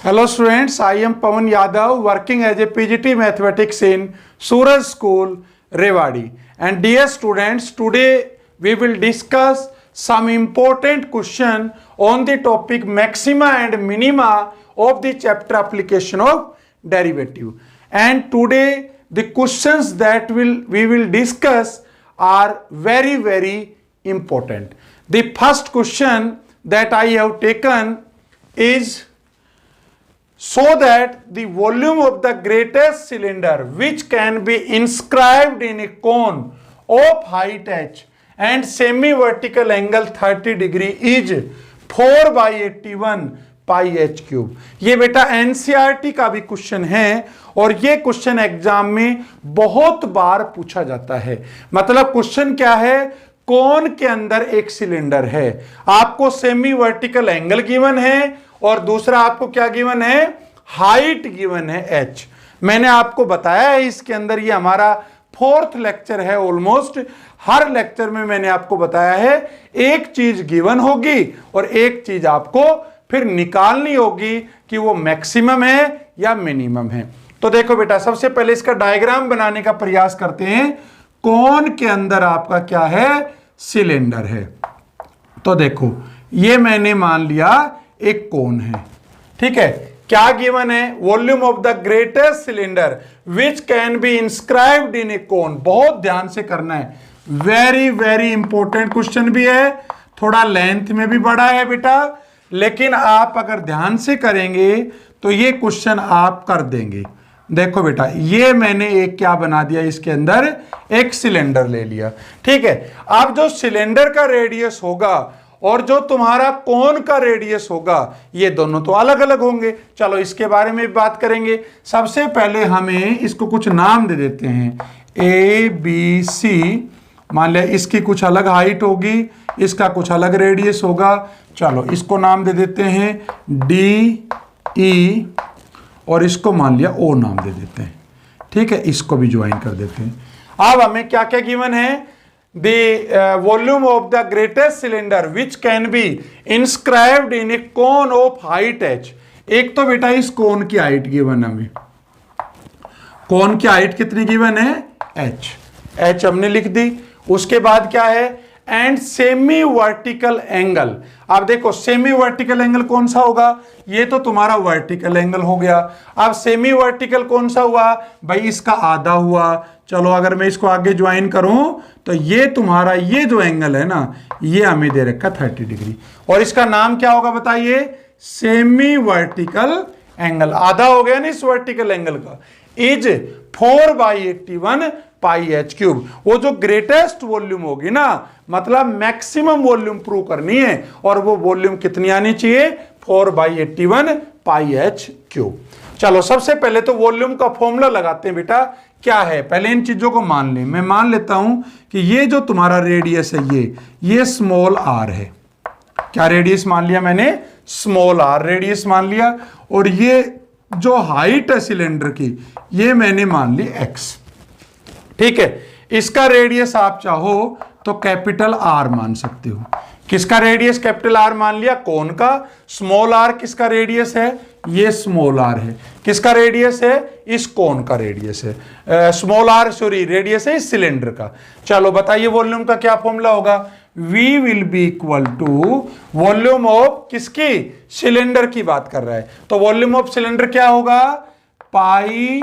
Hello students, I am Pawan Yadav working as a PGT Mathematics in Suraj School, Rewari. And dear students, today we will discuss some important question on the topic maxima and minima of the chapter application of derivative. And today the questions that we will discuss are very important. The first question that I have taken is, so that the volume of the greatest cylinder which can be inscribed in a cone of height h and semi-vertical angle 30 degree is 4/81 pi h cube। ये बेटा NCERT का भी question है और ये question exam में बहुत बार पूछा जाता है। मतलब क्वेश्चन क्या है, कोन के अंदर एक सिलेंडर है, आपको सेमी वर्टिकल एंगल गिवन है और दूसरा आपको क्या गिवन है, हाइट गिवन है h। मैंने आपको बताया है इसके अंदर, ये हमारा 4th लेक्चर है। ऑलमोस्ट हर लेक्चर में मैंने आपको बताया है एक चीज गिवन होगी और एक चीज आपको फिर निकालनी होगी कि वो मैक्सिमम है या मिनिमम है। तो देखो बेटा, सबसे पहले इसका डायग्राम बनाने का प्रयास करते हैं। कोन के अंदर आपका क्या है, सिलेंडर है। तो देखो ये मैंने मान लिया एक कोन है, ठीक है। क्या गिवन है, volume of the greatest cylinder which can be inscribed in a cone. बहुत ध्यान से करना है, वेरी इंपॉर्टेंट क्वेश्चन भी है, थोड़ा लेंथ में भी बड़ा है बेटा, लेकिन आप अगर ध्यान से करेंगे तो ये क्वेश्चन आप कर देंगे। देखो बेटा, ये मैंने एक क्या बना दिया, इसके अंदर एक सिलेंडर ले लिया, ठीक है। अब जो सिलेंडर का रेडियस होगा और जो तुम्हारा कोन का रेडियस होगा, ये दोनों तो अलग अलग होंगे। चलो इसके बारे में बात करेंगे। सबसे पहले हमें इसको कुछ नाम दे देते हैं, ए बी सी। मान लिया इसकी कुछ अलग हाइट होगी, इसका कुछ अलग रेडियस होगा। चलो इसको नाम दे देते हैं डी ई और इसको मान लिया ओ नाम दे देते हैं, ठीक है। इसको भी ज्वाइन कर देते हैं। अब हमें क्या क्या गिवन है, the volume of the greatest cylinder which can be inscribed in a cone of height h। एक तो बेटा इस कोन की हाइट गिवन हमें, कोन की हाइट कितनी गिवन है, h हमने लिख दी। उसके बाद क्या है, एंड सेमी वर्टिकल एंगल। अब देखो सेमी वर्टिकल एंगल कौन सा होगा, ये तो तुम्हारा वर्टिकल एंगल हो गया। अब सेमी वर्टिकल कौन सा हुआ भाई, इसका आधा हुआ। चलो अगर मैं इसको आगे ज्वाइन करूं तो ये तुम्हारा ये जो एंगल है ना, ये हमें दे रखा 30 डिग्री और इसका नाम क्या होगा बताइए, सेमी वर्टिकल एंगल। आधा हो गया ना इस वर्टिकल एंगल का, इज 4/81 पाई h क्यूब। वो जो ग्रेटेस्ट वॉल्यूम होगी ना, मतलब मैक्सिमम वॉल्यूम प्रूव करनी है और वो वॉल्यूम कितनी आनी चाहिए, 4/81 पाई h क्यूब। चलो सबसे पहले तो वॉल्यूम का फॉर्मूला लगाते हैं बेटा। क्या है, पहले इन चीजों को मान ले। मैं मान लेता हूं कि ये जो तुम्हारा रेडियस है ये स्मॉल r है। क्या रेडियस मान लिया मैंने, स्मॉल r रेडियस मान लिया। और ये जो हाइट है सिलेंडर की, ये मैंने मान ली x, ठीक है। इसका रेडियस आप चाहो तो कैपिटल R मान सकते हो। किसका रेडियस कैपिटल R मान लिया, कोन का। स्मॉल r किसका रेडियस है, ये स्मॉल r है। किसका रेडियस है, इस कोन का रेडियस है। स्मॉल r सॉरी रेडियस है इस सिलेंडर का। चलो बताइए वॉल्यूम का क्या फॉर्मूला होगा, V will be equal to volume of किसकी, सिलेंडर की बात कर रहा है। तो वॉल्यूम ऑफ सिलेंडर क्या होगा, पाई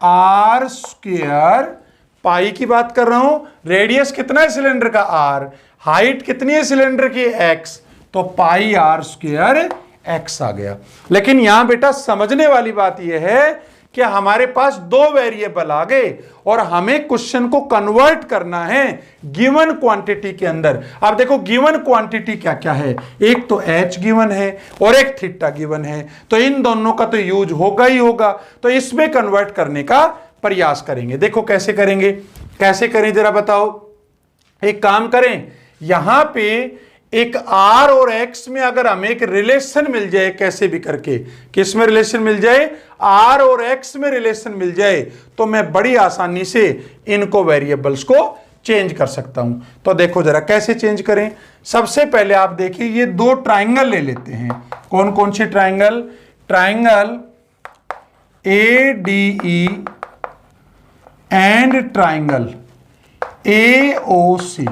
r स्क्वायर। पाई की बात कर रहा हूं, रेडियस कितना है सिलेंडर का, r, हाइट कितनी है सिलेंडर की, x, तो पाई r स्क्वायर x आ गया। लेकिन यहां बेटा समझने वाली बात यह है कि हमारे पास दो वेरिएबल आ गए और हमें क्वेश्चन को कन्वर्ट करना है गिवन क्वांटिटी के अंदर। अब देखो गिवन क्वांटिटी क्या क्या है, एक तो h गिवन है और एक थीटा गिवन है, तो इन दोनों का तो यूज होगा ही होगा। तो इसमें कन्वर्ट करने का प्रयास करेंगे। देखो कैसे करेंगे, कैसे करें जरा बताओ। एक काम करें, यहां पे एक r और x में अगर हमें एक रिलेशन मिल जाए, कैसे भी करके, किस में रिलेशन मिल जाए, r और x में रिलेशन मिल जाए, तो मैं बड़ी आसानी से इनको वेरिएबल्स को चेंज कर सकता हूं। तो देखो जरा कैसे चेंज करें। सबसे पहले आप देखिए, ये दो ट्राइंगल ले लेते हैं। कौन कौन से triangle, triangle ADE and triangle AOC,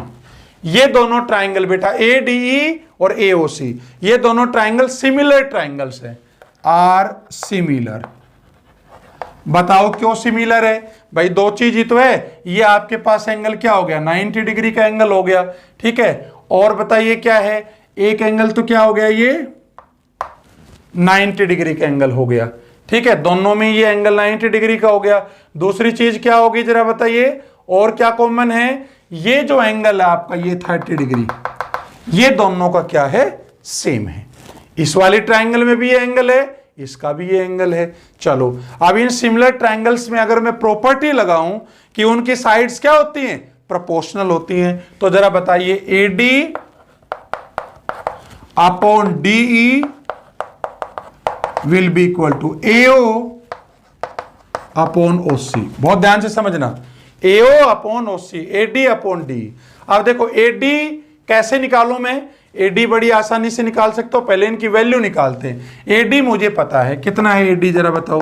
ये दोनों ट्राइंगल बेटा ADE और AOC, ये दोनों ट्राइंगल सिमिलर ट्राइंगल्स हैं, आर सिमिलर। बताओ क्यों सिमिलर है भाई? दो चीज ही तो है, ये आपके पास एंगल क्या हो गया, 90 डिग्री का एंगल हो गया, ठीक है। और बताइए क्या है, एक एंगल तो क्या हो गया, ये 90 डिग्री का एंगल हो गया, ठीक है। दोनों में ये एंगल 90 डिग्री का हो गया। दूसरी चीज क्या होगी जरा बताइए, और क्या कॉमन है, ये जो एंगल है आपका ये 30 डिग्री, ये दोनों का क्या है, सेम है। इस वाले ट्राइंगल में भी ये एंगल है, इसका भी ये एंगल है। चलो अब इन सिमिलर ट्राइंगल्स में अगर मैं प्रॉपर्टी लगाऊं कि उनकी साइड्स क्या होती हैं, प्रोपोर्शनल होती हैं, तो जरा बताइए AD upon DE will be equal to AO upon OC। बहुत ध्यान से समझना, AO upon OC, AD upon DE। अब देखो AD कैसे निकालूं मैं, AD बड़ी आसानी से निकाल सकते हो, पहले इनकी वैल्यू निकालते हैं। AD मुझे पता है, कितना है AD जरा बताओ।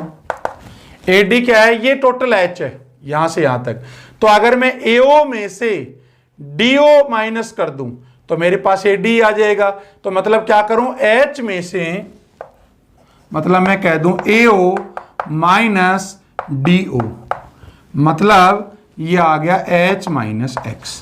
AD क्या है, ये टोटल H है यहां से यहां तक। तो अगर मैं AO में से DO माइनस कर दूं तो मेरे पास AD आ जाएगा। तो मतलब क्या करूं, H में से मतलब मैं कह दूं AO माइनस DO, मतलब ये आ गया H माइनस X।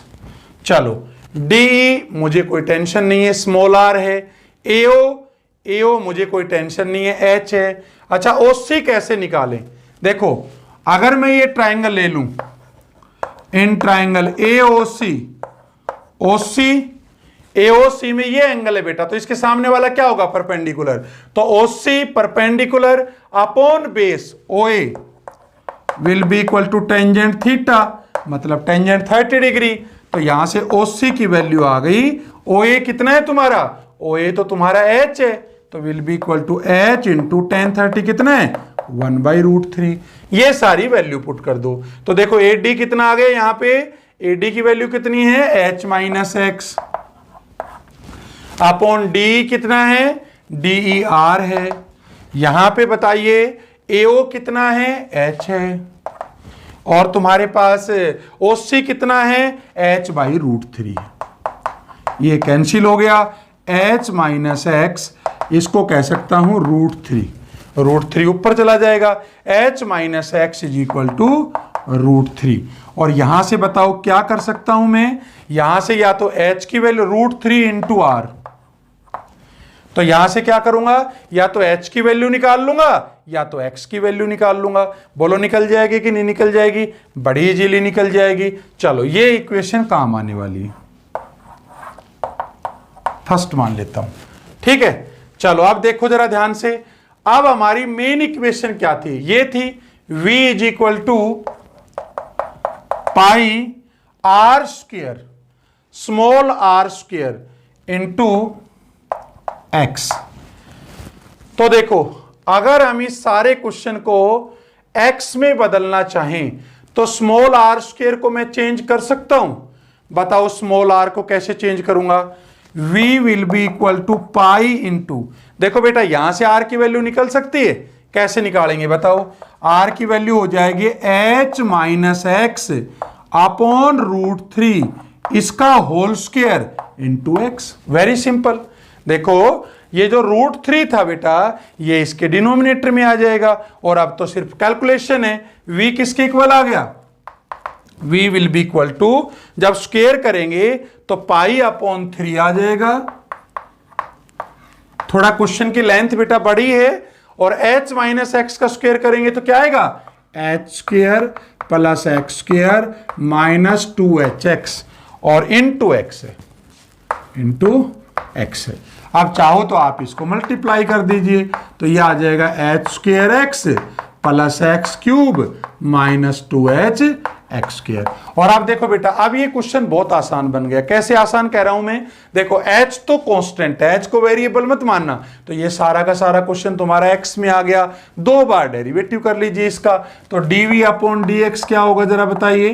चलो DE मुझे कोई टेंशन नहीं है, स्मॉल r है। AO मुझे कोई टेंशन नहीं है, H है। अच्छा OC कैसे निकालें, देखो अगर मैं ये ट्राइंगल ले लूं, इन ट्राइंगल AOC में ये एंगल है बेटा, तो इसके सामने वाला क्या होगा, परपेंडिकुलर। तो OC perpendicular upon base OA will be equal to tangent theta, मतलब टेंजेंट 30 डिग्री। तो यहां से OC की वैल्यू आ गई। OA कितना है तुम्हारा, OA तो तुम्हारा H है, तो will be equal to H into tan 30 कितना है, 1/√3। ये सारी वैल्यू पुट कर दो। तो देखो AD कितना आ गया, यहां पे AD की वैल्यू कितनी है, H minus X upon DE कितना है, DER है। यहां पे बताइए AO कितना है, H है, और तुम्हारे पास OC कितना है, H/√3। ये कैंसिल हो गया, H माइनस X इसको कह सकता हूं √3, √3 ऊपर चला जाएगा, H minus X is equal to √3। और यहां से बताओ क्या कर सकता हूं मैं, यहां से या तो H की वैल्यू √3 इंटू R, तो यहां से क्या करूंगा, या तो H की वैल्यू निकाल लूंगा या तो X की वैल्यू निकाल लूंगा। बोलो निकल जाएगी कि नहीं निकल जाएगी, बड़ी इजीली निकल जाएगी। चलो ये इक्वेशन काम आने वाली है, फर्स्ट मान लेता हूं, ठीक है। चलो अब देखो जरा ध्यान से, अब हमारी मेन इक्वेशन क्या थी, ये थी V is equal to pi R square small r square into X। तो देखो अगर हम इस सारे क्वेश्चन को X में बदलना चाहें तो स्मॉल r स्क्वायर को मैं चेंज कर सकता हूं। बताओ स्मॉल r को कैसे चेंज करूंगा, V will be equal to pi into, देखो बेटा यहां से r की वैल्यू निकल सकती है, कैसे निकालेंगे बताओ, r की वैल्यू हो जाएगी H माइनस X अपॉन √3 इसका whole square into X। Very simple. देखो ये जो √3 था बेटा ये इसके डिनोमिनेटर में आ जाएगा, और अब तो सिर्फ कैलकुलेशन है। V किसके इक्वल आ गया, V will be equal to, जब स्क्वायर करेंगे तो पाई अपॉन 3 आ जाएगा। थोड़ा क्वेश्चन की लेंथ बेटा बड़ी है, और H माइनस X का स्क्वायर करेंगे तो क्या आएगा, H square plus X square minus 2HX और इंटू X है, इंटू X है। अब चाहो तो आप इसको मल्टीप्लाई कर दीजिए, तो ये आ जाएगा H square X plus X cube minus 2H X square. और अब देखो बेटा अब ये क्वेश्चन बहुत आसान बन गया। कैसे आसान कह रहा हूं मैं, देखो H तो कांस्टेंट है, H को वेरिएबल मत मानना, तो ये सारा का सारा क्वेश्चन तुम्हारा X में आ गया। 2 बार डेरिवेटिव कर लीजिए इसका, तो dv अपॉन dx क्या होगा जरा बताइए,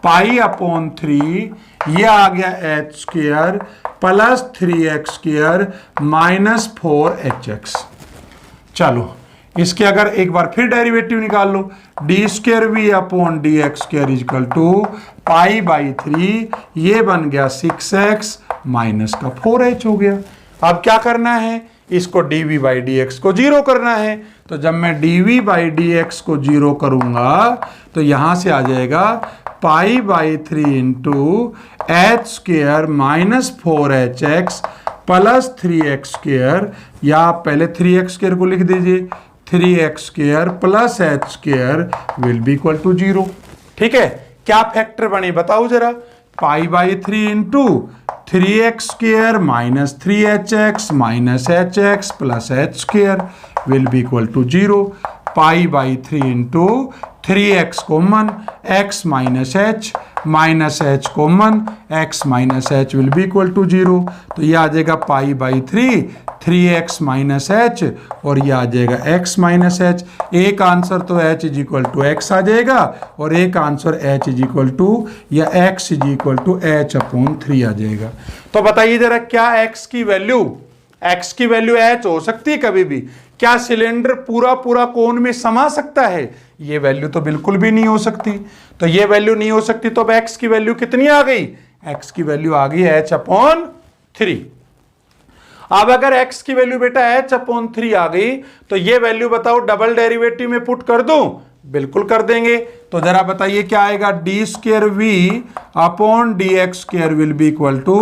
पाई अपॉन 3 ये आ गया H square plus 3X square minus 4HX। चलो इसके अगर एक बार फिर डेरिवेटिव निकाल लो, d square we upon D x square equal to pi by 3, ये बन गया 6x माइनस का 4h हो गया। अब क्या करना है, इसको dv बाई डी एक्स को जीरो करना है। तो जब मैं dv बाई डी एक्स को जीरो करूंगा तो यहां से आ जाएगा pi by 3 into H square minus 4hx plus 3x square, या आप पहले 3x स्क्र को लिख दीजिए, 3x square plus h square will be equal to 0। ठीक है, क्या फैक्टर बने बताओ जरा, pi by 3 into 3x square minus 3hx minus hx plus h square will be equal to 0। Pi by 3 into 3x common, x minus h minus h common, x minus h will be equal to 0। तो ये आ जाएगा pi by 3, 3x minus h, और ये आ जाएगा x minus h। एक answer तो h is equal to x आ जाएगा, और एक answer h is equal to या x is equal to h upon 3 आ जाएगा। तो बताइए जरा, क्या x की वैल्यू h हो सकती है कभी भी? क्या सिलेंडर पूरा पूरा कोन में समा सकता है? ये वैल्यू तो बिल्कुल भी नहीं हो सकती। तो ये वैल्यू नहीं हो सकती, तो अब x की वैल्यू कितनी आ गई? x की वैल्यू आ गई h अपॉन 3। अब अगर x की वैल्यू बेटा h अपॉन 3 आ गई, तो ये वैल्यू बताओ डबल डेरिवेटिव में पुट कर दूं? बिल्कुल कर देंगे। तो जरा बताइए क्या आएगा, D square we upon D x square will be equal to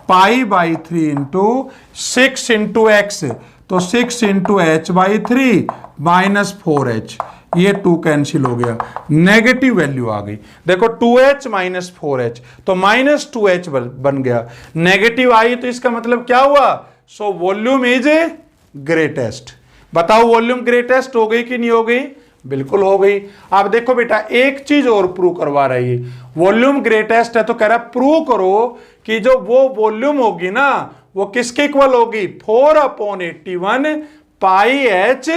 pi by 3 into 6 into X, तो 6 into H by 3 minus 4h, ये 2 कैंसिल हो गया, नेगेटिव वैल्यू आ गई। देखो 2h माइनस 4h, तो माइनस 2h बन गया, नेगेटिव आई तो इसका मतलब क्या हुआ? So volume is a greatest. बताओ वॉल्यूम ग्रेटेस्ट हो गई कि नहीं हो गई? बिल्कुल हो गई। अब देखो बेटा, एक चीज और प्रूव करवा रही है, वॉल्यूम ग्रेटेस्ट है तो कह रहा प्रूव करो कि जो वो वॉल्यूम होगी ना, वो किसके इक्वल होगी? 4/81 पाई h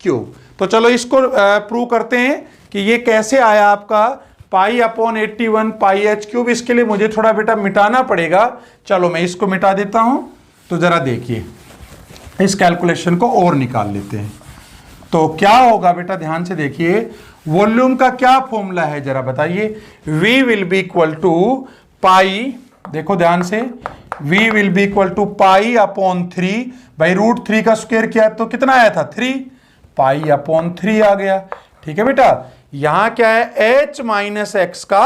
क्यूब। तो चलो इसको प्रूव करते हैं कि ये कैसे आया आपका पाई/81 पाई h क्यूब। इसके लिए मुझे थोड़ा बेटा मिटाना पड़ेगा, चलो मैं इसको मिटा देता हूं। तो जरा देखिए, इस कैलकुलेशन को और निकाल लेते हैं। तो क्या होगा बेटा, ध्यान से देखिए, वॉल्यूम का क्या फॉर्मूला है जरा बताइए। V will be equal to pi, देखो ध्यान से, V will be equal to pi upon 3, भाई रूट 3 का स्क्वायर किया तो कितना आया था? 3, पाई अपॉन 3 आ गया। ठीक है बेटा, यहां क्या है? h माइनस एक्स का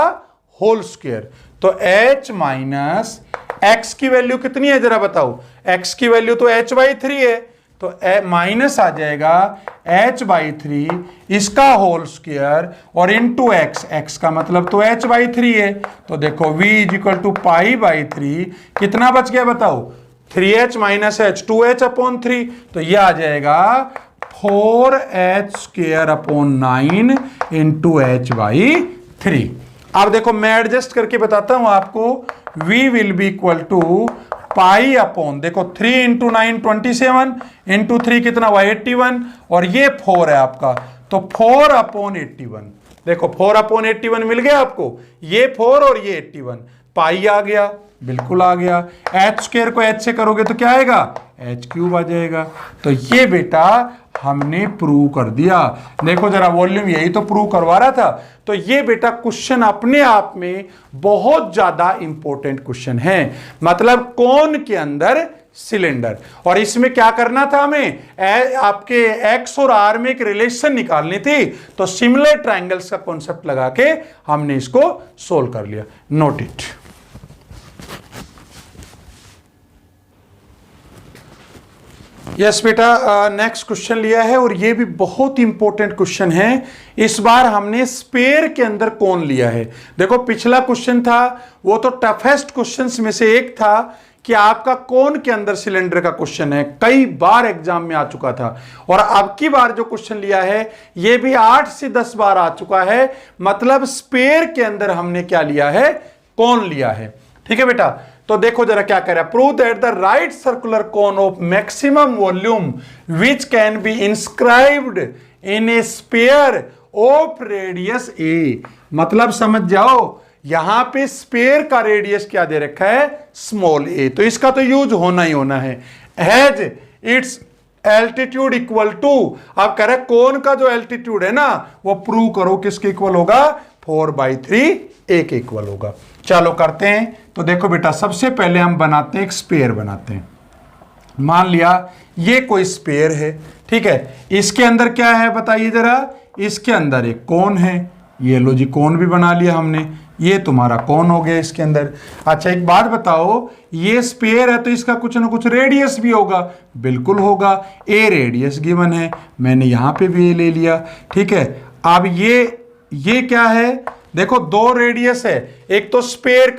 होल स्क्वायर। तो h माइनस एक्स की वैल्यू कितनी है जरा बताओ? x की वैल्यू तो h बाई 3 है, तो माइनस आ जाएगा h बाई 3 इसका होल स्क्वायर और इनटू x, x का मतलब तो h बाई 3 है। तो देखो v is equal to pi by 3, कितना बच गया बताओ? 3h minus h, 2h upon 3, तो ये आ जाएगा 4h square upon 9 into h by 3। अब देखो मैं एडजस्ट करके बताता हूं आपको, v will be equal to pi upon, देखो 3 इंटू 9 27 इंटू 3 कितना हुआ? 81, और ये 4 है आपका, तो 4 अपॉन 81। देखो 4 अपॉन 81 मिल गया आपको, ये 4 और ये 81, पाई आ गया, बिल्कुल आ गया। h स्क्वायर को h से करोगे तो क्या आएगा? h क्यूब आ जाएगा। तो ये बेटा हमने प्रूव कर दिया। देखो जरा, वॉल्यूम यही तो प्रूव करवा रहा था। तो ये बेटा क्वेश्चन अपने आप में बहुत ज्यादा इंपॉर्टेंट क्वेश्चन है, मतलब कोन के अंदर सिलेंडर। और इसमें क्या करना था हमें? आपके x और r में एक रिलेशन निकालनी थी, तो सिमिलर ट्रायंगल्स का कॉन्सेप्ट लगा के हमने इसको सोल्व कर लिया। Note it. यस बेटा, नेक्स्ट क्वेश्चन लिया है और ये भी बहुत इंपॉर्टेंट क्वेश्चन है। इस बार हमने स्पेयर के अंदर कौन लिया है। देखो पिछला क्वेश्चन था वो तो टफेस्ट क्वेश्चंस में से एक था कि आपका कौन के अंदर सिलेंडर का क्वेश्चन है, कई बार एग्जाम में आ चुका था। और अब की बार जो क्वेश्चन लिया है ये भी 8 से 10 बार आ चुका है, मतलब स्पेयर के अंदर हमने क्या लिया है? कौन लिया है। ठीक है बेटा, तो देखो जरा क्या कह रहा है, prove that the right circular cone of maximum volume which can be inscribed in a sphere of radius a. मतलब समझ जाओ, यहां पे स्पेयर का रेडियस क्या दे रखा है? स्मॉल ए, तो इसका तो यूज होना ही होना है। Has its altitude equal to, अब कह रहे कोन का जो एल्टीट्यूड है ना वो प्रूव करो किसके इक्वल होगा, 4/3 ए के इक्वल होगा। चलो करते हैं। तो देखो बेटा सबसे पहले हम बनाते हैं एक स्फीयर बनाते हैं। मान लिया ये कोई स्फीयर है, ठीक है, इसके अंदर क्या है बताइए जरा, इसके अंदर एक कोन है, ये लो जी कोन भी बना लिया हमने, ये तुम्हारा कोन हो गया इसके अंदर। अच्छा एक बात बताओ, ये स्फीयर है तो इसका कुछ ना कुछ रेडियस भी होगा, बिल्कुल होगा, ए रेडियस गिवन है, मैंने यहां पे भी ए ले लिया, ठीक है। अब ये क्या है, देखो दो रेडियस है, एक तो स्फीयर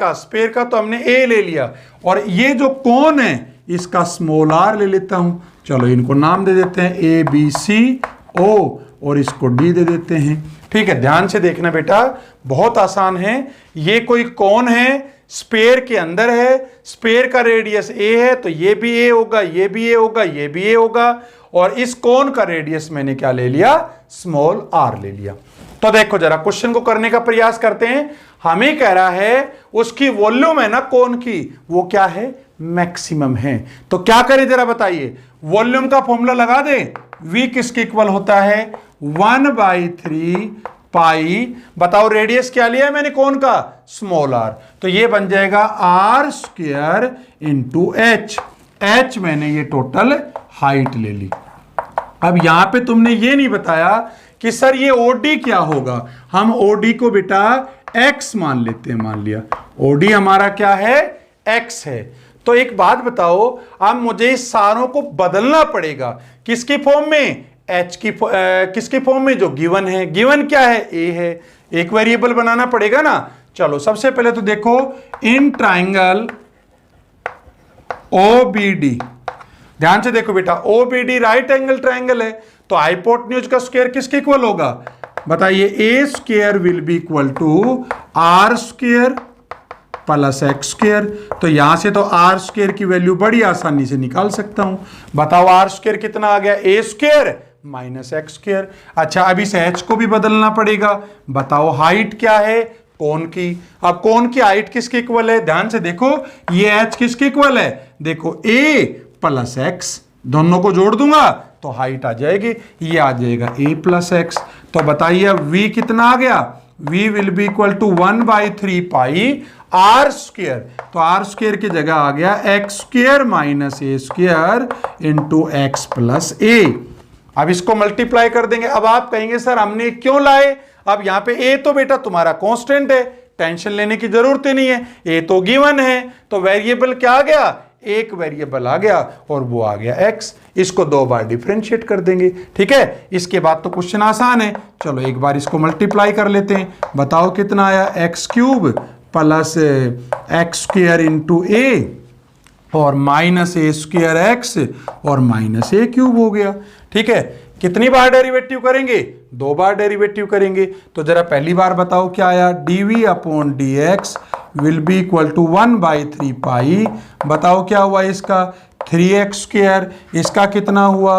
का तो हमने ए ले लिया, और ये जो कोन है इसका स्मॉल आर ले लेता हूं। चलो इनको नाम दे देते हैं ए बी सी ओ, और इसको डी दे देते हैं, ठीक है। ध्यान से देखना बेटा, बहुत आसान है। ये कोई कोन है, स्फीयर के अंदर है, स्फीयर का रेडियस ए है तो ये भी ए होगा, ये भी ए होगा, ये भी ए होगा, और इस कोन का रेडियस मैंने क्या ले लिया, स्मॉल आर ले लिया। तो देखो जरा क्वेश्चन को करने का प्रयास करते हैं। हमें कह रहा है उसकी वॉल्यूम है ना कोन की, वो क्या है, मैक्सिमम है। तो क्या करें जरा बताइए, वॉल्यूम का फॉर्मूला लगा दें। v किसके इक्वल होता है, 1/3 पाई, बताओ रेडियस क्या लिया है मैंने कोन का, स्मॉल आर, तो ये बन जाएगा r² इंटू एच, एच मैंने ये टोटल हाइट ले ली। अब यहां पे तुमने ये नहीं बताया कि सर ये OD क्या होगा, हम OD को बेटा x मान लेते हैं, मान लिया OD हमारा क्या है, x है। तो एक बात बताओ, अब मुझे इस सारों को बदलना पड़ेगा, किसकी फॉर्म में, h की किसकी फॉर्म में, जो गिवन है, गिवन क्या है, a है, एक वेरिएबल बनाना पड़ेगा ना। चलो सबसे पहले तो देखो, इन ट्राइंगल OBD, ध्यान से देखो बेटा, OBD राइट एंगल ट्राइंगल है, तो हाइपोटेन्यूज का स्क्वायर किसके इक्वल होगा, बताइए, a² will be equal to r² plus x²। तो यहां से तो r² की वैल्यू बड़ी आसानी से निकाल सकता हूं। बताओ r² कितना आ गया, a² माइनस x²। अच्छा अब इस h को भी बदलना पड़ेगा। बताओ हाइट क्या है कोन की, अब कोन की हाइट किसके इक्वल है, ध्यान से देखो, ये h किसके इक्वल है, देखो a प्लस x, दोनों को जोड़ दूंगा तो हाइट आ जाएगी, ये आ जाएगा a प्लस एक्स। तो बताइए अब v कितना आ गया, v will be equal to 1/3 pi r², तो r² की जगह आ गया x² minus a² into x plus a. अब इसको मल्टीप्लाई कर देंगे। अब आप कहेंगे सर हमने क्यों लाए, अब यहां पे a तो बेटा तुम्हारा कांस्टेंट है, टेंशन लेने की जरूरत ही नहीं है, a तो गिवन है, तो वेरिएबल क्या आ गया, एक वेरिएबल आ गया और वो आ गया x। इसको 2 बार डिफरेंशिएट कर देंगे, ठीक है। इसके बाद तो क्वेश्चन आसान है। चलो एक बार इसको मल्टीप्लाई कर लेते हैं। बताओ कितना आया, x³ plus x² into a और माइनस a²x और माइनस a³ हो गया, ठीक है। कितनी बार डेरिवेटिव करेंगे, 2 बार डेरिवेटिव करेंगे। तो जरा पहली बार बताओ क्या आया, dv/dx will be equal to 1/3 pi, बताओ क्या हुआ इसका, 3x², इसका कितना हुआ,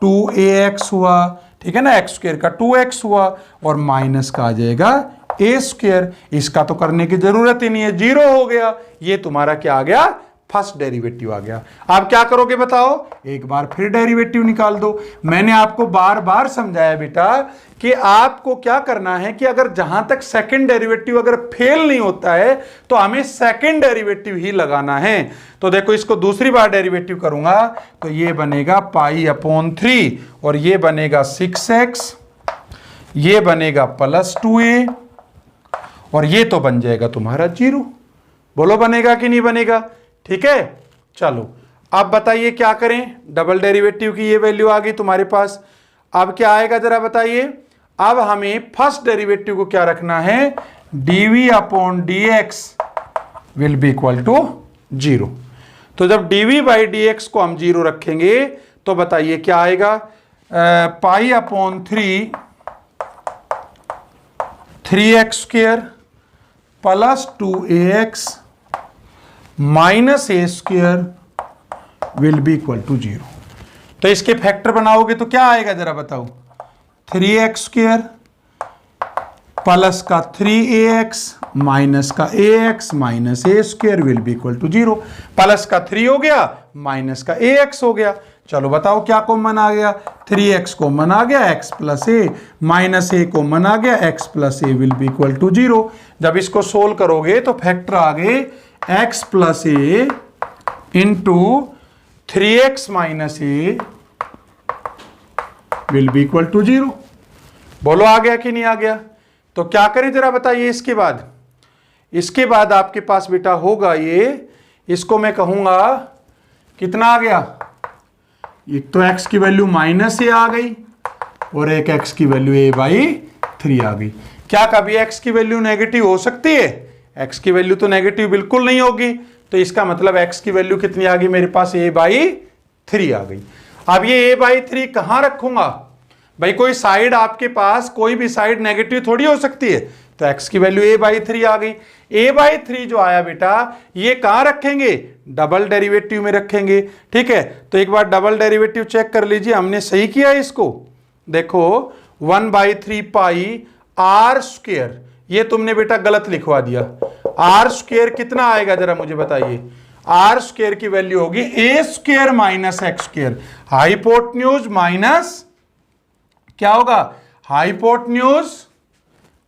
2ax हुआ, ठीक है ना, x² का 2x हुआ, और माइनस का आ जाएगा a²। इसका तो करने की जरूरत ही नहीं है, 0 हो गया। ये तुम्हारा क्या आ गया, फर्स्ट डेरिवेटिव आ गया। आप क्या करोगे बताओ, एक बार फिर डेरिवेटिव निकाल दो। मैंने आपको बार बार समझाया बेटा कि आपको क्या करना है कि अगर जहां तक सेकंड डेरिवेटिव अगर फेल नहीं होता है तो हमें सेकंड डेरिवेटिव ही लगाना है। तो देखो इसको दूसरी बार डेरिवेटिव करूंगा तो ये बनेगा π/3 और ये बनेगा 6x, ये बनेगा प्लस 2a और ये तो बन जाएगा तुम्हारा 0। बोलो बनेगा कि नहीं बनेगा, ठीक है। चलो अब बताइए क्या करें, डबल डेरिवेटिव की ये वैल्यू आ गई तुम्हारे पास। अब क्या आएगा जरा बताइए, अब हमें फर्स्ट डेरिवेटिव को क्या रखना है, dv/dx will be equal to 0। तो जब dv/dx को हम 0 रखेंगे तो बताइए क्या आएगा, π/3 3x² plus 2ax minus a² will be equal to 0। तो इसके फैक्टर बनाओगे तो क्या आएगा जरा बताओ, 3x² प्लस का 3ax माइनस का ax minus a² will be equal to 0। Plus का 3 हो गया, माइनस का ax हो गया। चलो बताओ क्या कॉमन आ गया, 3x कॉमन आ गया, x plus A minus A common आ गया, x plus A will be equal to 0। जब इसको सोल्व करोगे तो फैक्टर आ गए x plus A into 3x minus A will be equal to 0। बोलो आ गया कि नहीं आ गया? तो क्या करें जरा बताइए। इसके बाद आपके पास बेटा होगा ये, इसको मैं कहूंगा कितना आ गया, एक तो x की वैल्यू माइनस ए आ गई और एक x की वैल्यू a बाई 3 आ गई। क्या कभी x की वैल्यू नेगेटिव हो सकती है? x की वैल्यू तो नेगेटिव बिल्कुल नहीं होगी, तो इसका मतलब x की वैल्यू कितनी आ गई मेरे पास, a बाई 3 आ गई। अब ये a बाई 3 कहां रखूंगा भाई? कोई साइड आपके पास, कोई भी साइड नेगेटिव थोड़ी हो सकती है, तो x की वैल्यू a बाई 3 आ गई। a बाई 3 जो आया बेटा, ये कहां रखेंगे? डबल डेरिवेटिव में रखेंगे। ठीक है, तो एक बार डबल डेरिवेटिव चेक कर लीजिए, हमने सही किया है इसको। देखो 1/3 पाई आर स्क्वायर, ये तुमने बेटा गलत लिखवा दिया। आर स्क्वायर कितना आएगा जरा मुझे बताइए। आर स्क्वायर की वैल्यू होगी a square minus x square, hypotenuse minus क्या होगा, हाइपोटेन्यूज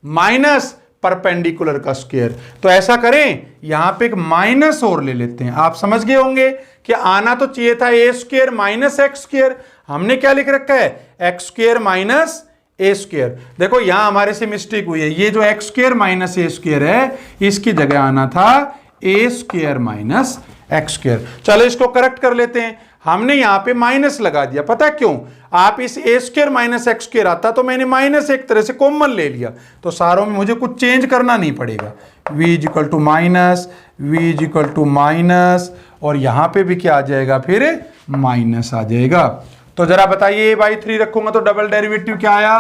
माइनस परपेंडिकुलर का स्क्वायर। तो ऐसा करें, यहां पे एक माइनस और ले लेते हैं। आप समझ गए होंगे कि आना तो चाहिए था ए स्क्वायर माइनस एक्स स्क्वायर, हमने क्या लिख रखा है, एक्स स्क्वायर माइनस ए स्क्वायर। देखो यहां हमारे से मिस्टेक हुई है, ये जो एक्स स्क्वायर माइनस ए स्क्वायर है, इसकी जगह आना था ए स्क्वायर माइनस एक्स स्क्वायर। चलो इसको करेक्ट कर लेते हैं। हमने यहां पे माइनस लगा दिया, पता क्यों? आप इस ए स्क्वायर माइनस एक्स स्क्वायर आता तो मैंने माइनस एक तरह से कॉमन ले लिया, तो सारों में मुझे कुछ चेंज करना नहीं पड़ेगा। v is equal to minus, v is equal to minus, और यहां पे भी क्या आ जाएगा, फिर माइनस आ जाएगा। तो जरा बताइए, a बाई 3 रखूंगा तो डबल डेरिवेटिव क्या आया,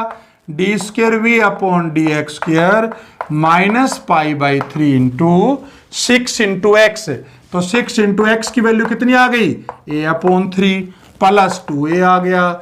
D square V upon D X square minus pi by 3 into 6 into X. तो 6 इंटू एक्स की वैल्यू कितनी आ गई, a अपॉन 3 प्लस 2a आ गया,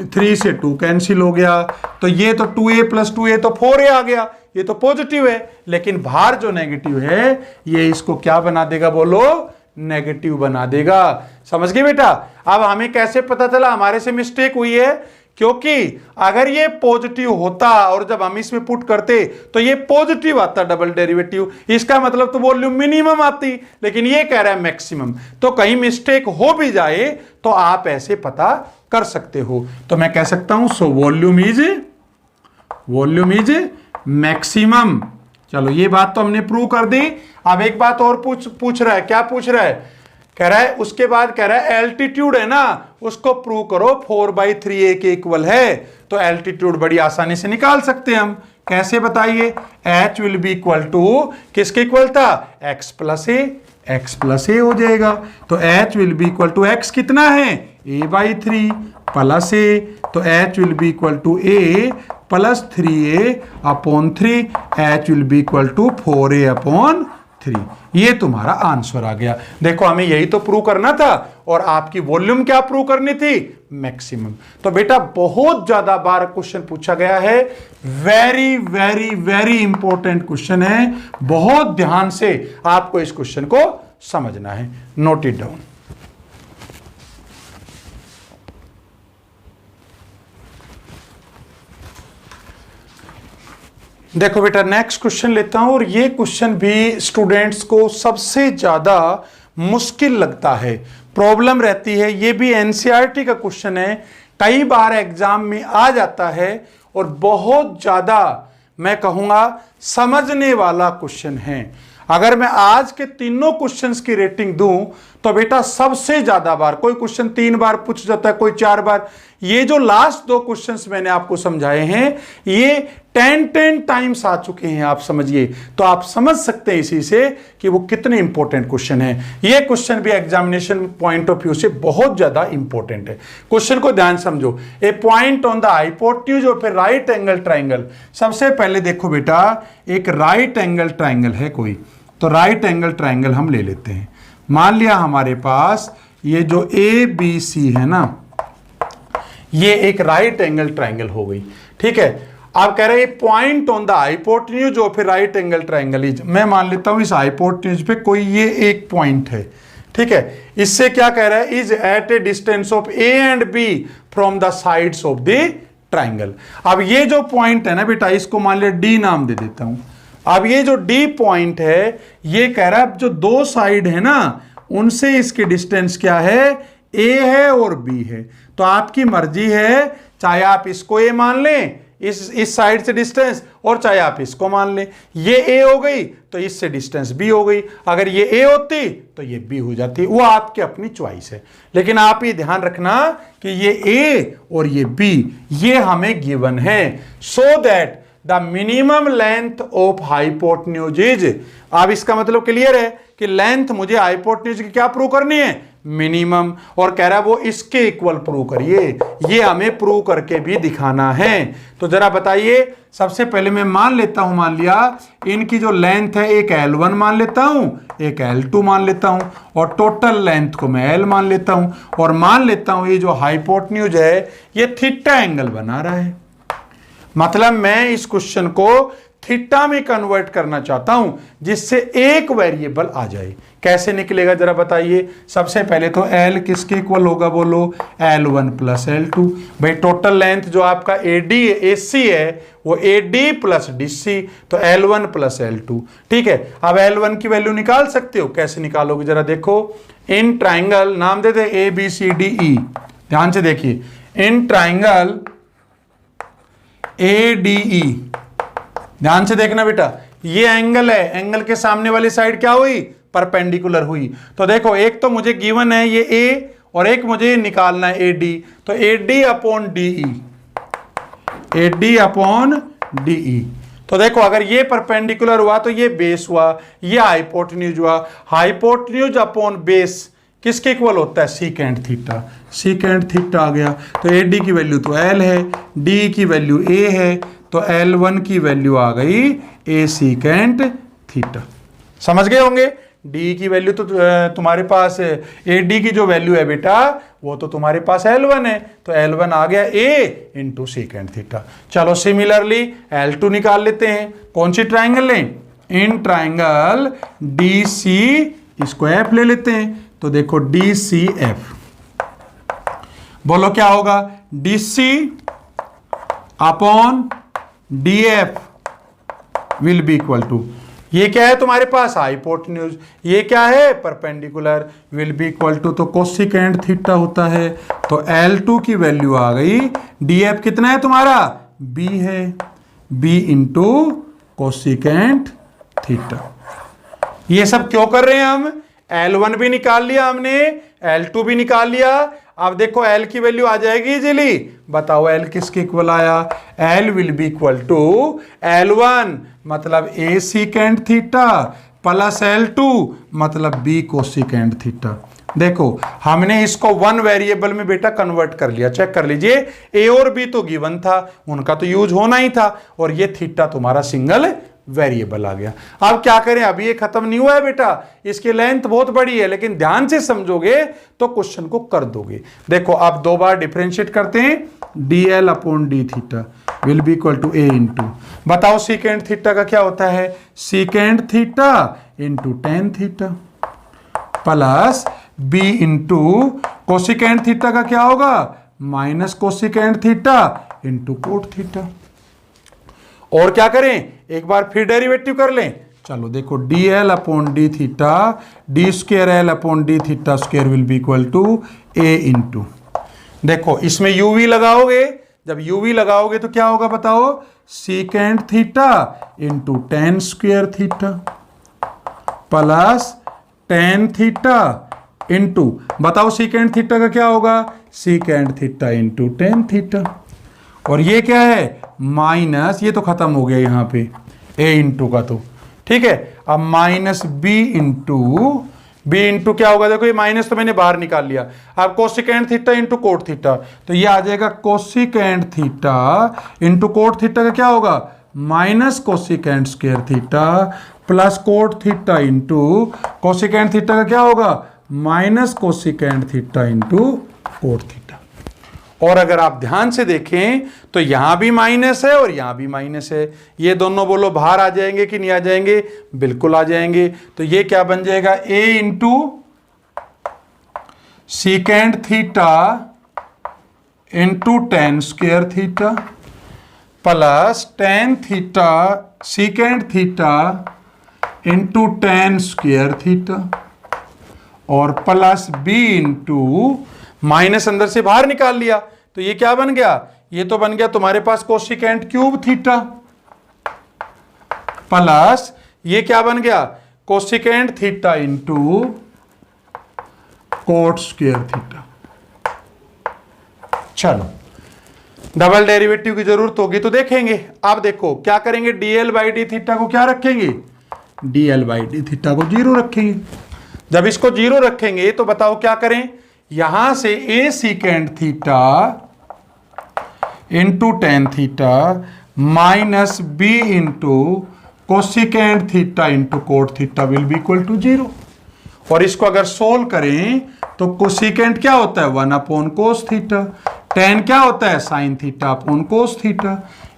3 से 2 कैंसिल हो गया, तो ये तो 2a प्लस 2a तो 4a आ गया, ये तो पॉजिटिव है, लेकिन बाहर जो नेगेटिव है ये इसको क्या बना देगा, बोलो नेगेटिव बना देगा। समझ गए बेटा? अब हमें कैसे पता चला हमारे से मिस्टेक हुई है, क्योंकि अगर ये पॉजिटिव होता और जब हम इसमें पुट करते तो ये पॉजिटिव आता डबल डेरिवेटिव, इसका मतलब तो वॉल्यूम मिनिमम आती, लेकिन ये कह रहा है मैक्सिमम। तो कहीं मिस्टेक हो भी जाए तो आप ऐसे पता कर सकते हो। तो मैं कह सकता हूं सो वॉल्यूम इज मैक्सिमम। चलो ये बात तो हमने प्रूव कर दी। अब एक बात और पूछ रहा है, क्या पूछ रहा है, कह रहा है उसके बाद कह रहा है एल्टीट्यूड है ना, उसको प्रूव करो 4/3a के इक्वल है। तो एल्टीट्यूड बड़ी आसानी से निकाल सकते हैं हम। कैसे बताइए, h will be equal to, किसके इक्वल था, x प्लस ए हो जाएगा। तो h will be equal to x कितना है, a/3 प्लस a, तो h will be equal to a plus 3a upon 3, h will be equal to 4a upon 3। ये तुम्हारा आंसर आ गया। देखो हमें यही तो प्रूव करना था, और आपकी वॉल्यूम क्या प्रूव करनी थी, मैक्सिमम। तो बेटा बहुत ज्यादा बार क्वेश्चन पूछा गया है, very very very important question है, बहुत ध्यान से आपको इस क्वेश्चन को समझना है। Note it down. देखो बेटा नेक्स्ट क्वेश्चन लेता हूं, और ये क्वेश्चन भी स्टूडेंट्स को सबसे ज्यादा मुश्किल लगता है, प्रॉब्लम रहती है। ये भी एनसीईआरटी का क्वेश्चन है, कई बार एग्जाम में आ जाता है, और बहुत ज्यादा मैं कहूंगा समझने वाला क्वेश्चन है। अगर मैं आज के तीनों क्वेश्चंस की रेटिंग दूं तो बेटा सबसे ज्यादा बार, कोई क्वेश्चन 3 बार पूछ जाता है, कोई 4 बार। ये जो लास्ट 2 क्वेश्चंस मैंने आपको समझाए हैं, ये 10 टाइम्स आ चुके हैं, आप समझिए। तो आप समझ सकते हैं इसी से कि वो कितने इंपॉर्टेंट क्वेश्चन है। ये क्वेश्चन भी एग्जामिनेशन पॉइंट ऑफ व्यू से बहुत ज्यादा इंपॉर्टेंट है। क्वेश्चन को ध्यान समझो, a point on the hypotenuse of a right angle triangle. सबसे पहले देखो बेटा, एक राइट एंगल ट्राइंगल है कोई, तो राइट एंगल ट्राइंगल हम ले लेते हैं। मान लिया हमारे पास ये जो ABC है ना, ये एक राइट एंगल ट्राइंगल हो गई, ठीक है। आप कह रहे हैं point on the hypotenuse of a right angle triangle is, मैं मान लेता हूं इस हाइपोटेन्यूज पे कोई ये एक पॉइंट है, ठीक है, इससे क्या कह रहा है, is at a distance of A and B from the sides of the triangle. अब ये जो पॉइंट है ना बेटा, इसको मान लिया डी नाम दे देता हूं। अब ये जो डी पॉइंट है, ये कह रहा है जो दो साइड है ना, उनसे इसकी डिस्टेंस क्या है, ए है और बी है। तो आपकी मर्जी है, चाहे आप इसको ए मान लें, इस साइड से डिस्टेंस, और चाहे आप इसको मान लें। ये ए हो गई तो इससे डिस्टेंस बी हो गई, अगर ये ए होती तो ये बी हो जाती, वो आपकी अपनी चॉइस है। लेकिन आप ये ध्यान रखना कि ये ए और ये बी ये हमें गिवन है, so that the minimum length of hypotenuse is. अब इसका मतलब क्लियर है कि लेंथ मुझे हाइपोटेन्यूज की क्या प्रूव करनी है, मिनिमम, और कह रहा है वो इसके इक्वल प्रूव करिए। ये हमें प्रूव करके भी दिखाना है। तो जरा बताइए, सबसे पहले मैं मान लेता हूं, मान लिया इनकी जो लेंथ है, एक L1 मान लेता हूं, एक L2 मान लेता हूं, और टोटल लेंथ को मैं L मान लेता हूं, और मान लेता हूं ये जो हाइपोटेन्यूज है ये थीटा एंगल बना रहा है। मतलब मैं इस क्वेश्चन को थीटा में कन्वर्ट करना चाहता हूं, जिससे एक वेरिएबल आ जाए। कैसे निकलेगा जरा बताइए। सबसे पहले तो L किसके इक्वल होगा, बोलो, L1 प्लस L2। भाई टोटल लेंथ जो आपका AC है वो AD प्लस DC, तो L1 प्लस L2। ठीक है, अब L1 की वैल्यू निकाल सकते हो, कैसे निकालोगे जरा देखो। इन ट्राइंगल, नाम देते ABCDE, ध्यान से देखिए, इन ट्राइंगल ADE, ध्यान से देखना बेटा, ये एंगल है, एंगल के सामने वाली साइड क्या हुई, परपेंडिकुलर हुई। तो देखो, एक तो मुझे गिवन है ये A, और एक मुझे निकालना है AD, तो AD upon DE, AD upon DE। तो देखो, अगर ये परपेंडिकुलर हुआ तो ये बेस हुआ, ये हाइपोटेन्यूज हुआ। हाइपोटेन्यूज अपॉन बेस किसके इक्वल होता है, सीकेंट थीटा। सीकेंट थीटा आ गया, तो AD की वैल्यू तो L है, DE की वैल्यू A है, तो L1 की वैल्यू आ गई A सीकेंट थीटा। समझ गए होंगे। D की वैल्यू तो तुम्हारे पास, AD की जो वैल्यू है बेटा वो तो तुम्हारे पास L1 है, तो L1 आ गया A इंटू सीकेंट थीटा। चलो सिमिलरली L2 निकाल लेते हैं। कौन सी ट्राइंगल लें, इन ट्राइंगल DC, इसको F ले लेते हैं। तो देखो DCF, बोलो क्या होगा, DC upon DF will be equal to, ये क्या है तुम्हारे पास, हाइपोटेन्यूज, ये क्या है, perpendicular, will be equal to, तो कोसिकेंट थीटा होता है। तो L2 की वैल्यू आ गई, DF कितना है तुम्हारा, B है, B इंटू कोसिकेंट थीटा। ये सब क्यों कर रहे हैं हम, L1 भी निकाल लिया हमने, L2 भी निकाल लिया। अब देखो L की वैल्यू आ जाएगी इजीली, बताओ L किसके इक्वल आया, L will be equal to L1 मतलब A secant theta plus L2 मतलब B कोसिकेंट थीटा। देखो हमने इसको वन वेरिएबल में बेटा कन्वर्ट कर लिया, चेक कर लीजिए, A और B तो गिवन था, उनका तो यूज होना ही था, और ये थीटा तुम्हारा सिंगल वेरिएबल आ गया। अब क्या करें, अभी ये खत्म नहीं हुआ है बेटा, इसकी लेंथ बहुत बड़ी है, लेकिन ध्यान से समझोगे तो क्वेश्चन को कर दोगे। देखो आप दो बार डिफरेंशिएट करते हैं, DL upon D theta will be equal to A into, बताओ सीकेंट थीटा का क्या होता है, secant theta into tan theta plus B into cosecant theta का क्या होगा, minus cosecant theta into cot theta. और क्या करें, एक बार फिर डेरिवेटिव कर लें। चलो देखो, DL upon D theta, D square L upon D theta square will be equal to A into, देखो इसमें UV लगाओगे, जब UV लगाओगे तो क्या होगा बताओ, secant theta into ten square theta plus tan theta into, बताओ सीकेंट थीटा का क्या होगा, secant theta into tan theta, और ये क्या है माइनस, ये तो खत्म हो गया यहाँ पे A इंटू का, तो ठीक है। अब माइनस B इंटू क्या होगा, देखो ये माइनस तो मैंने बाहर निकाल लिया। अब cosecant theta into cot theta, तो ये आ जाएगा cosecant theta into cot theta का क्या होगा, minus cosecant square theta plus cot theta into cosecant theta का क्या होगा, minus cosecant theta into cot theta. और अगर आप ध्यान से देखें तो यहां भी माइनस है और यहां भी माइनस है, ये दोनों बोलो बाहर आ जाएंगे कि नहीं आ जाएंगे, बिल्कुल आ जाएंगे। तो ये क्या बन जाएगा, A into सीकेंड theta into ten square theta plus tan theta सीकेंड theta into ten square theta और प्लस बी इंटू माइनस अंदर से बाहर निकाल लिया तो ये क्या बन गया, ये तो बन गया तुम्हारे पास कोसिकेंट क्यूब थीटा प्लस ये क्या बन गया cosecant theta into coat square theta. चलो डबल डेरिवेटिव की जरूरत होगी तो देखेंगे। अब देखो क्या करेंगे, डीएल बाई डी थीटा को क्या रखेंगे, डीएल बाई डी थीटा को जीरो रखेंगे। जब इसको जीरो रखेंगे तो बताओ क्या करें, यहां से a secant theta into tan theta minus b into cosecant theta into cot theta will be equal to zero. और इसको अगर सोल्व करें तो कोसिकेंड क्या होता है 1 अपॉन कोस थीटा, टेन क्या होता है sine theta upon cos theta,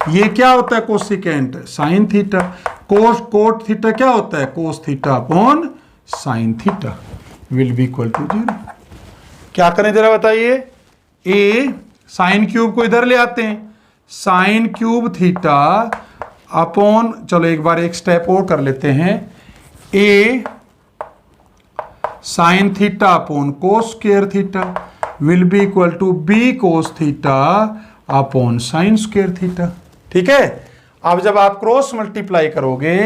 ये क्या होता है cosecant sine theta, cos cot theta क्या होता है cos theta upon sine theta will be equal to zero. क्या करें जरा बताइए, ए साइन क्यूब को इधर ले आते हैं, साइन क्यूब थीटा अपॉन, चलो एक बार एक स्टेप और कर लेते हैं, a sine theta upon cos square theta will be equal to b cos theta upon sine square theta. ठीक है, अब जब आप क्रॉस मल्टीप्लाई करोगे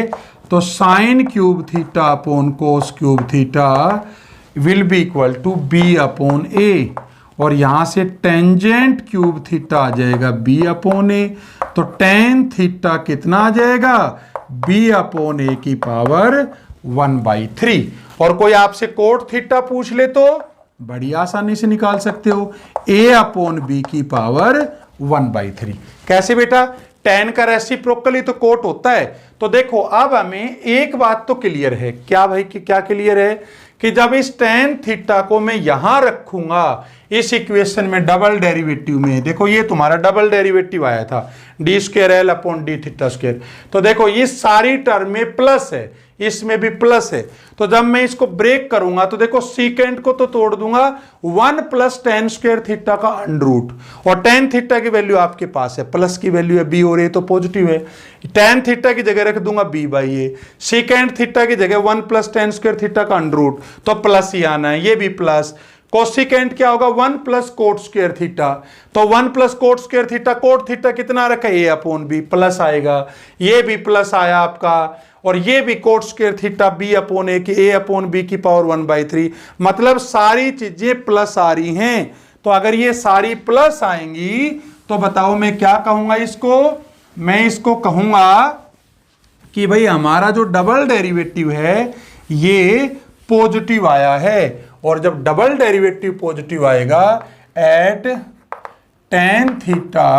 तो sine cube theta upon cos cube theta will be equal to b upon a, और यहां से टेंजेंट क्यूब थीटा आ जाएगा बी अपॉन ए, तो टेन थीटा कितना आ जाएगा बी अपॉन ए की पावर 1/3। और कोई आपसे कोट थीटा पूछ ले तो बड़ी आसानी से निकाल सकते हो, ए अपॉन बी की पावर 1/3। कैसे बेटा, टेन का रेसिप्रोकल ही तो कोट होता है। तो देखो अब हमें एक बात तो क्लियर है, क्या भाई कि क्या क्लियर है कि जब इस टेन थीटा को मैं यहां रखूंगा इस इक्वेशन में डबल डेरिवेटिव में, देखो ये तुम्हारा डबल डेरिवेटिव आया था D square l upon d theta square, तो देखो ये सारी टर्म में प्लस है, इसमें भी प्लस है, तो जब मैं इसको ब्रेक करूंगा तो देखो सीकेंड को तो तोड़ दूंगा 1 प्लस टेन स्क्वायर थीटा का अंडर रूट, और टेन थीटा की वैल्यू आपके पास है, प्लस की वैल्यू है बी और ए तो पॉजिटिव है, टेन थीटा की जगह रख दूंगा B by A, secant theta की जगह 1 प्लस टेन स्क्वायर थीटा का अंडर रूट तो प्लस ही आना है, ये भी प्लस, कोसिकेंट क्या होगा 1 प्लस कोट स्क्वायर थीटा, तो 1 plus cot square theta, cot theta कितना रखा है ए अपॉन बी प्लस आएगा, ये भी प्लस आया आपका, और ये भी cot square theta b upon a की ए अपॉन बी की पावर 1/3, मतलब सारी चीजें प्लस आ रही हैं। तो अगर ये सारी प्लस आएंगी तो बताओ मैं क्या कहूंगा इसको, मैं इसको कहूंगा कि भाई हमारा जो डबल डेरिवेटिव है ये पॉजिटिव आया है, और जब डबल डेरिवेटिव पॉजिटिव आएगा at tan theta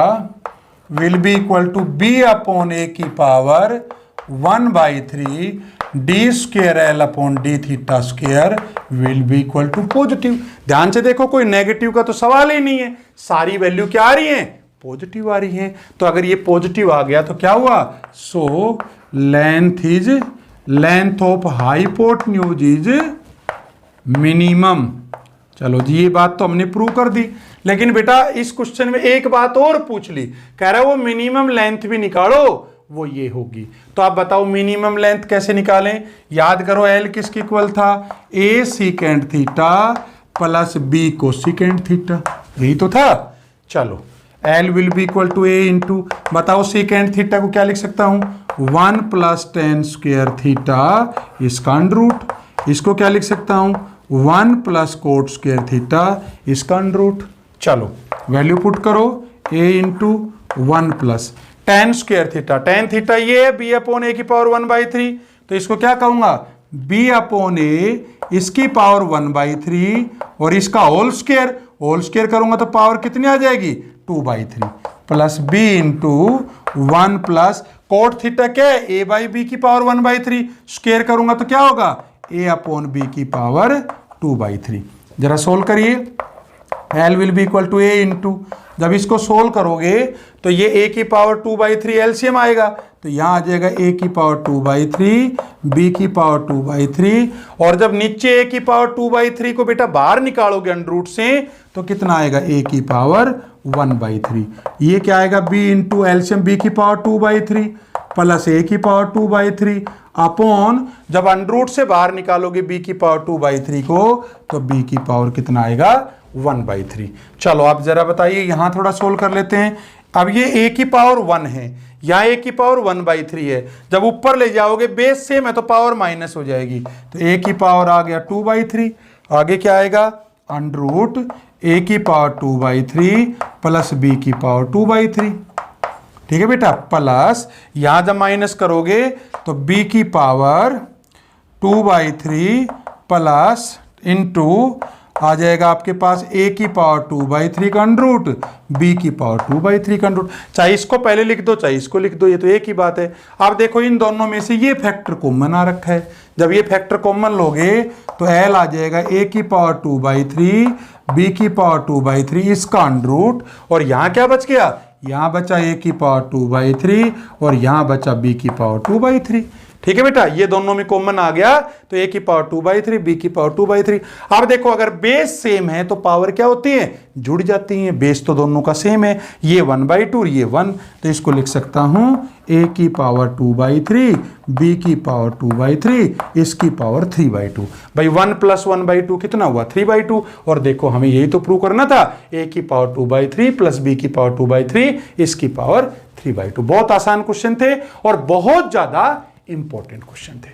will be equal to b upon a की power 1/3 d square l upon d theta square will be equal to positive. ध्यान से देखो कोई नेगेटिव का तो सवाल ही नहीं है, सारी वैल्यू क्या आ रही है पॉजिटिव आ रही है, तो अगर ये पॉजिटिव आ गया तो क्या हुआ, so length is length of hypotenuse is minimum. चलो जी ये बात तो हमने प्रूव कर दी, लेकिन बेटा इस क्वेश्चन में एक बात और पूछ ली, कह रहा है वो मिनिमम लेंथ भी निकालो, वो ये होगी। तो आप बताओ मिनिमम लेंथ कैसे निकालें, याद करो एल किसके इक्वल था, a secant theta plus b cosecant theta, यही तो था। चलो l will be equal to a into, बताओ सीकेंड थीटा को क्या लिख सकता हूं 1 प्लस टेन स्क्वायर थीटा इसका अंडर रूट, इसको क्या लिख सकता हूं 1 प्लस कोट स्क्वायर थीटा इसका अंडर रूट। चलो वैल्यू पुट करो, a into 1 plus tan square theta, tan theta ये है बी अपॉन ए की पावर 1/3, तो इसको क्या कहूंगा बी अपॉन ए इसकी पावर 1/3 और इसका होल स्क्वायर करूंगा तो पावर कितनी आ जाएगी 2/3 plus B into 1 plus cot theta क्या है ए बाई बी की पावर 1/3, स्क्वायर करूंगा तो क्या होगा ए अपॉन बी की पावर 2/3। जरा सोल्व करिए, L will be equal to A into, जब इसको सोल्व करोगे तो ये A की पावर 2/3 एलसीएम आएगा, तो यहाँ आ जाएगा A की पावर 2/3, B की पावर 2/3, और जब नीचे A की पावर 2/3 को बेटा बाहर निकालोगे अंडर रूट से तो कितना आएगा A की पावर 1/3। ये क्या आएगा B इंटू एलसीएम B की पावर 2/3 प्लस A की पावर 2/3 अपॉन, जब अंडर रूट से बाहर निकालोगे B की पावर 2/3 को तो B की पावर कितना आएगा 1/3। चलो आप जरा बताइए, यहां थोड़ा सोल्व कर लेते हैं। अब ये A की पावर 1 है, यहाँ A की पावर 1/3 है, जब ऊपर ले जाओगे बेस सेम है तो पावर माइनस हो जाएगी, तो A की पावर आ गया 2/3, आगे क्या आएगा अंडर रूट A की पावर 2/3 प्लस B की पावर 2/3, ठीक है बेटा, प्लस यहां जब माइनस करोगे तो B की पावर 2/3 प्लस इंटू आ जाएगा आपके पास A की पावर 2/3 का अंडर रूट, B की पावर 2/3 का अंडर रूट। चाहे इसको पहले लिख दो चाहे इसको लिख दो, ये तो एक ही बात है। अब देखो इन दोनों में से ये फैक्टर कॉमन आ रखा है, जब ये फैक्टर कॉमन लोगे तो L आ जाएगा A की पावर 2/3, B की पावर 2/3 इसका अंडर रूट, और यहाँ क्या बच गया, यहाँ बचा A की पावर 2/3 और यहाँ बचा B की पावर 2/3। ठीक है बेटा, ये दोनों में कॉमन आ गया तो A की पावर 2/3 B की पावर 2/3। अब देखो अगर बेस सेम है तो पावर क्या होती है, जुड़ जाती है, बेस तो दोनों का सेम है, ये 1/2 ये 1, तो इसको लिख सकता हूं A की पावर 2/3 B की पावर 2/3 इसकी पावर 3/2। भाई 1 + 1/2 कितना हुआ 3/2, और देखो हमें यही तो प्रूव करना था, A की पावर 2/3 प्लस B की पावर 2/3 इसकी पावर 3/2। बहुत आसान क्वेश्चन थे और बहुत ज्यादा इंपॉर्टेंट क्वेश्चन थे।